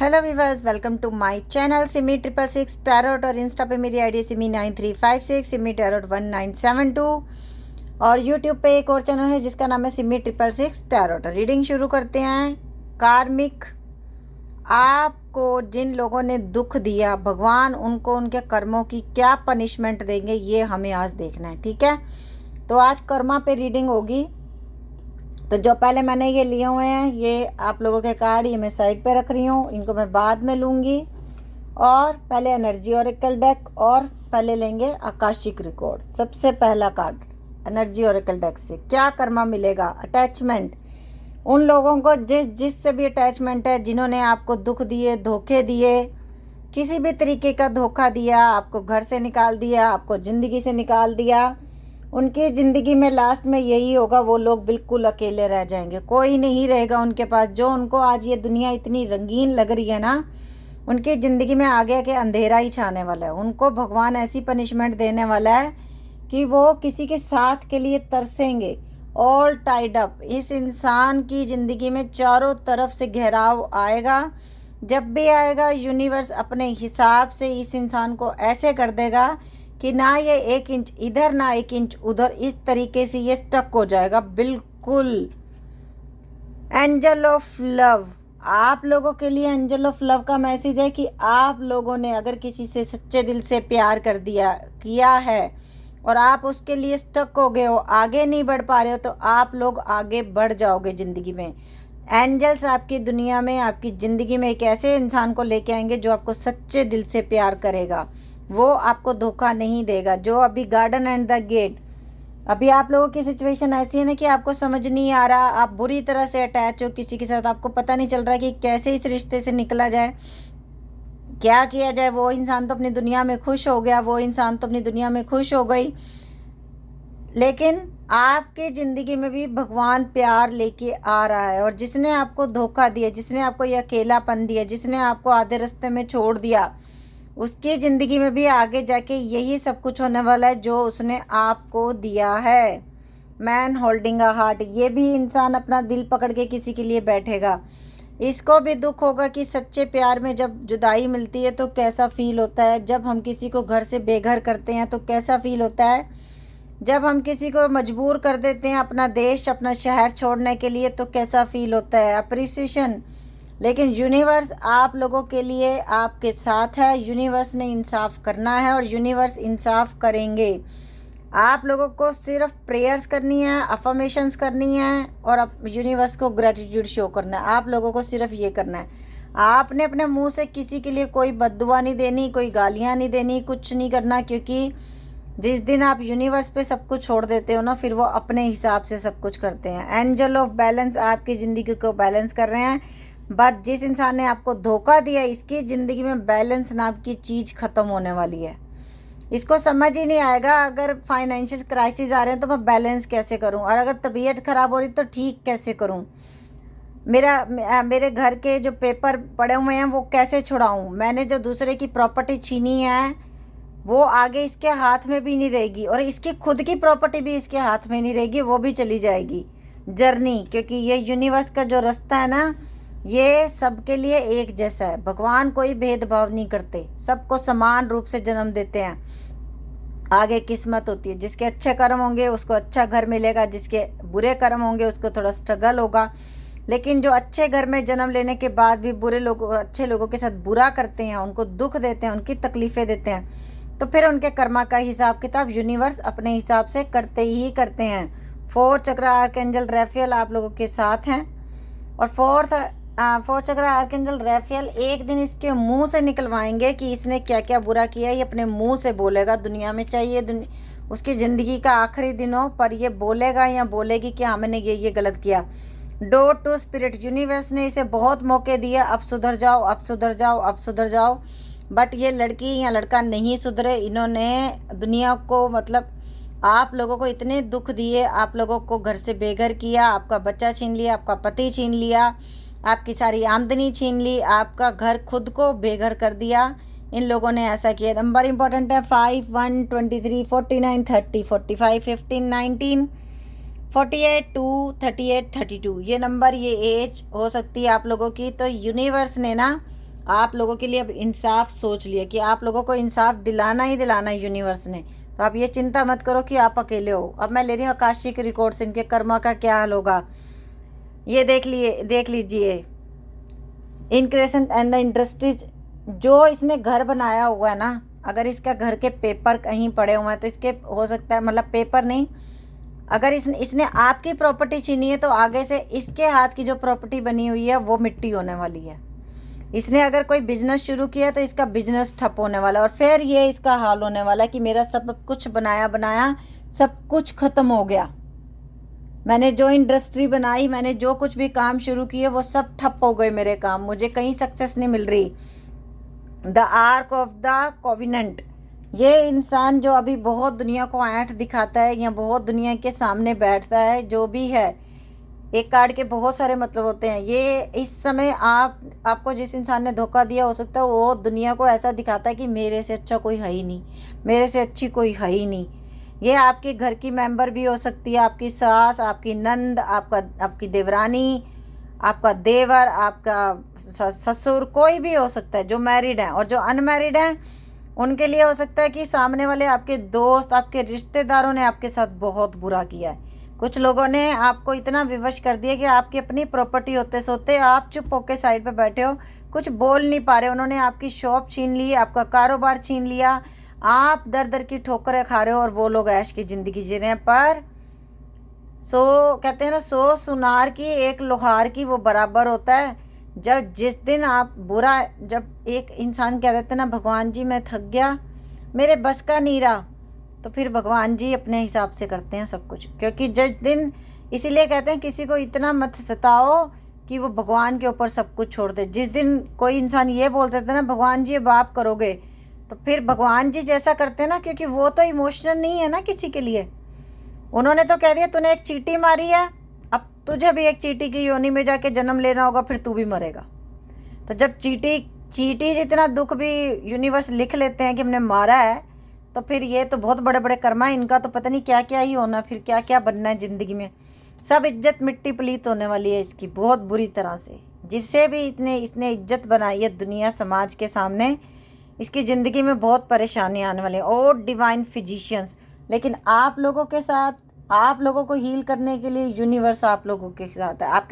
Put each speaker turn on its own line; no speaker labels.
Hello viewers, welcome to my channel Simi 666 tarot. और insta पे मेरी आईडी सिमी 9356, सिमी टैरोट 1972। और यूट्यूब पे एक और चैनल है जिसका नाम है सिमी 666 टैरोट। रीडिंग शुरू करते हैं। कार्मिक, आपको जिन लोगों ने दुख दिया, भगवान उनको उनके कर्मों की क्या पनिशमेंट देंगे, ये हमें आज देखना है। ठीक है, तो आज कर्मा पे रीडिंग होगी। तो जो पहले मैंने ये लिए हुए हैं, ये आप लोगों के कार्ड, ये मैं साइड पे रख रही हूँ, इनको मैं बाद में लूँगी। और पहले एनर्जी ओरेकल डेक, और पहले लेंगे आकाशिक रिकॉर्ड। सबसे पहला कार्ड एनर्जी ओरेकल डेक से क्या कर्मा मिलेगा। अटैचमेंट, उन लोगों को जिससे भी अटैचमेंट है, जिन्होंने आपको दुख दिए, धोखे दिए, किसी भी तरीके का धोखा दिया, आपको घर से निकाल दिया, आपको ज़िंदगी से निकाल दिया, उनकी ज़िंदगी में लास्ट में यही होगा, वो लोग बिल्कुल अकेले रह जाएंगे। कोई नहीं रहेगा उनके पास। जो उनको आज ये दुनिया इतनी रंगीन लग रही है ना, उनकी ज़िंदगी में आगे के अंधेरा ही छाने वाला है। उनको भगवान ऐसी पनिशमेंट देने वाला है कि वो किसी के साथ के लिए तरसेंगे। ऑल टाइड अप, इस इंसान की ज़िंदगी में चारों तरफ से घेराव आएगा। जब भी आएगा, यूनिवर्स अपने हिसाब से इस इंसान को ऐसे कर देगा कि ना ये 1 इंच इधर ना 1 इंच उधर, इस तरीके से ये स्टक हो जाएगा बिल्कुल। एंजल ऑफ लव, आप लोगों के लिए एंजल ऑफ लव का मैसेज है कि आप लोगों ने अगर किसी से सच्चे दिल से प्यार किया है और आप उसके लिए स्टक हो गए हो, आगे नहीं बढ़ पा रहे हो, तो आप लोग आगे बढ़ जाओगे ज़िंदगी में। एंजल्स आपकी दुनिया में, आपकी ज़िंदगी में एक ऐसे इंसान को लेके आएंगे जो आपको सच्चे दिल से प्यार करेगा, वो आपको धोखा नहीं देगा। जो अभी गार्डन एंड द गेट, अभी आप लोगों की सिचुएशन ऐसी है ना कि आपको समझ नहीं आ रहा, आप बुरी तरह से अटैच हो किसी के साथ, आपको पता नहीं चल रहा कि कैसे इस रिश्ते से निकला जाए, क्या किया जाए। वो इंसान तो अपनी दुनिया में खुश हो गया, वो इंसान तो अपनी दुनिया में खुश हो गई, लेकिन आपकी ज़िंदगी में भी भगवान प्यार लेके आ रहा है। और जिसने आपको धोखा दिया, जिसने आपको ये अकेलापन दिया, जिसने आपको आधे रास्ते में छोड़ दिया, उसकी ज़िंदगी में भी आगे जाके यही सब कुछ होने वाला है जो उसने आपको दिया है। मैन होल्डिंग अ हार्ट, ये भी इंसान अपना दिल पकड़ के किसी के लिए बैठेगा। इसको भी दुख होगा कि सच्चे प्यार में जब जुदाई मिलती है तो कैसा फील होता है, जब हम किसी को घर से बेघर करते हैं तो कैसा फील होता है, जब हम किसी को मजबूर कर देते हैं अपना देश, अपना शहर छोड़ने के लिए, तो कैसा फील होता है। अप्रिसिएशन, लेकिन यूनिवर्स आप लोगों के लिए आपके साथ है। यूनिवर्स ने इंसाफ करना है और यूनिवर्स इंसाफ करेंगे। आप लोगों को सिर्फ प्रेयर्स करनी है, अफर्मेशंस करनी है, और यूनिवर्स को ग्रेटिट्यूड शो करना है। आप लोगों को सिर्फ ये करना है। आपने अपने मुंह से किसी के लिए कोई बद्दुआ नहीं देनी, कोई गालियाँ नहीं देनी, कुछ नहीं करना, क्योंकि जिस दिन आप यूनिवर्स पे सब कुछ छोड़ देते हो ना, फिर वो अपने हिसाब से सब कुछ करते हैं। एंजल ऑफ बैलेंस आपकी ज़िंदगी को बैलेंस कर रहे हैं। बट जिस इंसान ने आपको धोखा दिया, इसकी ज़िंदगी में बैलेंस नाम की चीज़ ख़त्म होने वाली है। इसको समझ ही नहीं आएगा, अगर फाइनेंशियल क्राइसिस आ रहे हैं तो मैं बैलेंस कैसे करूं, और अगर तबीयत ख़राब हो रही तो ठीक कैसे करूं, मेरे घर के जो पेपर पड़े हुए हैं वो कैसे छुड़ाऊं, मैंने जो दूसरे की प्रॉपर्टी छीनी है वो आगे इसके हाथ में भी नहीं रहेगी, और इसकी खुद की प्रॉपर्टी भी इसके हाथ में नहीं रहेगी, वो भी चली जाएगी जर्नी। क्योंकि ये यूनिवर्स का जो रास्ता है ना, ये सबके लिए एक जैसा है। भगवान कोई भेदभाव नहीं करते, सबको समान रूप से जन्म देते हैं। आगे किस्मत होती है, जिसके अच्छे कर्म होंगे उसको अच्छा घर मिलेगा, जिसके बुरे कर्म होंगे उसको थोड़ा स्ट्रगल होगा। लेकिन जो अच्छे घर में जन्म लेने के बाद भी बुरे लोग अच्छे लोगों के साथ बुरा करते हैं, उनको दुख देते हैं, उनकी तकलीफ़ें देते हैं, तो फिर उनके कर्मा का हिसाब किताब यूनिवर्स अपने हिसाब से करते ही करते हैं। 4 चक्र आर्कएंजल रैफेल आप लोगों के साथ हैं। और 4 चक्र आर्कएंजल रैफेल एक दिन इसके मुंह से निकलवाएंगे कि इसने क्या क्या बुरा किया। ये अपने मुंह से बोलेगा दुनिया में, चाहिए उसकी ज़िंदगी का आखिरी दिन हो, पर ये बोलेगा या बोलेगी कि हाँ मैंने ये गलत किया। डोर टू स्पिरिट, यूनिवर्स ने इसे बहुत मौके दिए, अब सुधर जाओ, अब सुधर जाओ, अब सुधर जाओ। बट ये लड़की या लड़का नहीं सुधरे। इन्होंने दुनिया को, मतलब आप लोगों को इतने दुख दिए, आप लोगों को घर से बेघर किया, आपका बच्चा छीन लिया, आपका पति छीन लिया, आपकी सारी आमदनी छीन ली, आपका घर खुद को बेघर कर दिया। इन लोगों ने ऐसा किया। नंबर इंपॉर्टेंट है 5, 1, 23, 49, 30, 45, 15, 19, 48, 2, 38, 32। ये नंबर, ये एज हो सकती है आप लोगों की। तो यूनिवर्स ने ना आप लोगों के लिए अब इंसाफ सोच लिया कि आप लोगों को इंसाफ दिलाना ही दिलाना है यूनिवर्स ने। तो आप ये चिंता मत करो कि आप अकेले हो। अब मैं ले रही हूँ आकाशिक रिकॉर्ड से इनके कर्मा का क्या हाल होगा। ये देख लीजिए। इनक्रेशन एंड द इंडस्ट्रीज, जो इसने घर बनाया हुआ है ना, अगर इसका घर के पेपर कहीं पड़े हुए हैं तो इसके हो सकता है, मतलब पेपर नहीं, अगर इसने आपकी प्रॉपर्टी छीनी है तो आगे से इसके हाथ की जो प्रॉपर्टी बनी हुई है वो मिट्टी होने वाली है। इसने अगर कोई बिजनेस शुरू किया तो इसका बिजनेस ठप होने वाला है, और फिर ये इसका हाल होने वाला है कि मेरा सब कुछ बनाया सब कुछ ख़त्म हो गया। मैंने जो इंडस्ट्री बनाई, मैंने जो कुछ भी काम शुरू किए वो सब ठप हो गए मेरे काम, मुझे कहीं सक्सेस नहीं मिल रही। The arc of the covenant, ये इंसान जो अभी बहुत दुनिया को ऐंठ दिखाता है या बहुत दुनिया के सामने बैठता है, जो भी है, एक कार्ड के बहुत सारे मतलब होते हैं। ये इस समय आपको जिस इंसान ने धोखा दिया, हो सकता है वो दुनिया को ऐसा दिखाता है कि मेरे से अच्छा कोई है ही नहीं, मेरे से अच्छी कोई है ही नहीं। ये आपके घर की मेंबर भी हो सकती है, आपकी सास, आपकी नंद, आपकी देवरानी, आपका देवर, आपका ससुर, कोई भी हो सकता है जो मैरिड हैं। और जो अनमैरिड हैं उनके लिए हो सकता है कि सामने वाले आपके दोस्त, आपके रिश्तेदारों ने आपके साथ बहुत बुरा किया है। कुछ लोगों ने आपको इतना विवश कर दिया कि आपकी अपनी प्रॉपर्टी होते सोते आप चुप होकर साइड पे बैठे हो, कुछ बोल नहीं पा रहे। उन्होंने आपकी शॉप छीन ली, आपका कारोबार छीन लिया, आप दर दर की ठोकरें खा रहे हो और वो लोग ऐश की ज़िंदगी जी रहे हैं। पर कहते हैं ना, 100 सुनार की एक लोहार की वो बराबर होता है। जिस दिन आप जब एक इंसान कह देते हैं ना, भगवान जी मैं थक गया, मेरे बस का नहीं रहा, तो फिर भगवान जी अपने हिसाब से करते हैं सब कुछ। क्योंकि जिस दिन, इसीलिए कहते हैं किसी को इतना मत सताओ कि वो भगवान के ऊपर सब कुछ छोड़ दे। जिस दिन कोई इंसान ये बोल देता है ना, भगवान जी अब आप करोगे, तो फिर भगवान जी जैसा करते हैं ना, क्योंकि वो तो इमोशनल नहीं है ना किसी के लिए। उन्होंने तो कह दिया तूने एक चींटी मारी है, अब तुझे भी एक चींटी की योनि में जाके जन्म लेना होगा, फिर तू भी मरेगा। तो जब चींटी जितना दुख भी यूनिवर्स लिख लेते हैं कि हमने मारा है, तो फिर ये तो बहुत बड़े बड़े कर्मा है इनका, तो पता नहीं क्या क्या ही होना, फिर क्या क्या बनना है ज़िंदगी में। सब इज्जत मिट्टी पलीत होने वाली है इसकी बहुत बुरी तरह से। जिससे भी इसने इज्जत बनाई है दुनिया समाज के सामने, इसकी ज़िंदगी में बहुत परेशानी आने वाली है। और डिवाइन फिजिशियंस, लेकिन आप लोगों के साथ, आप लोगों को हील करने के लिए यूनिवर्स आप लोगों के साथ है। आपकी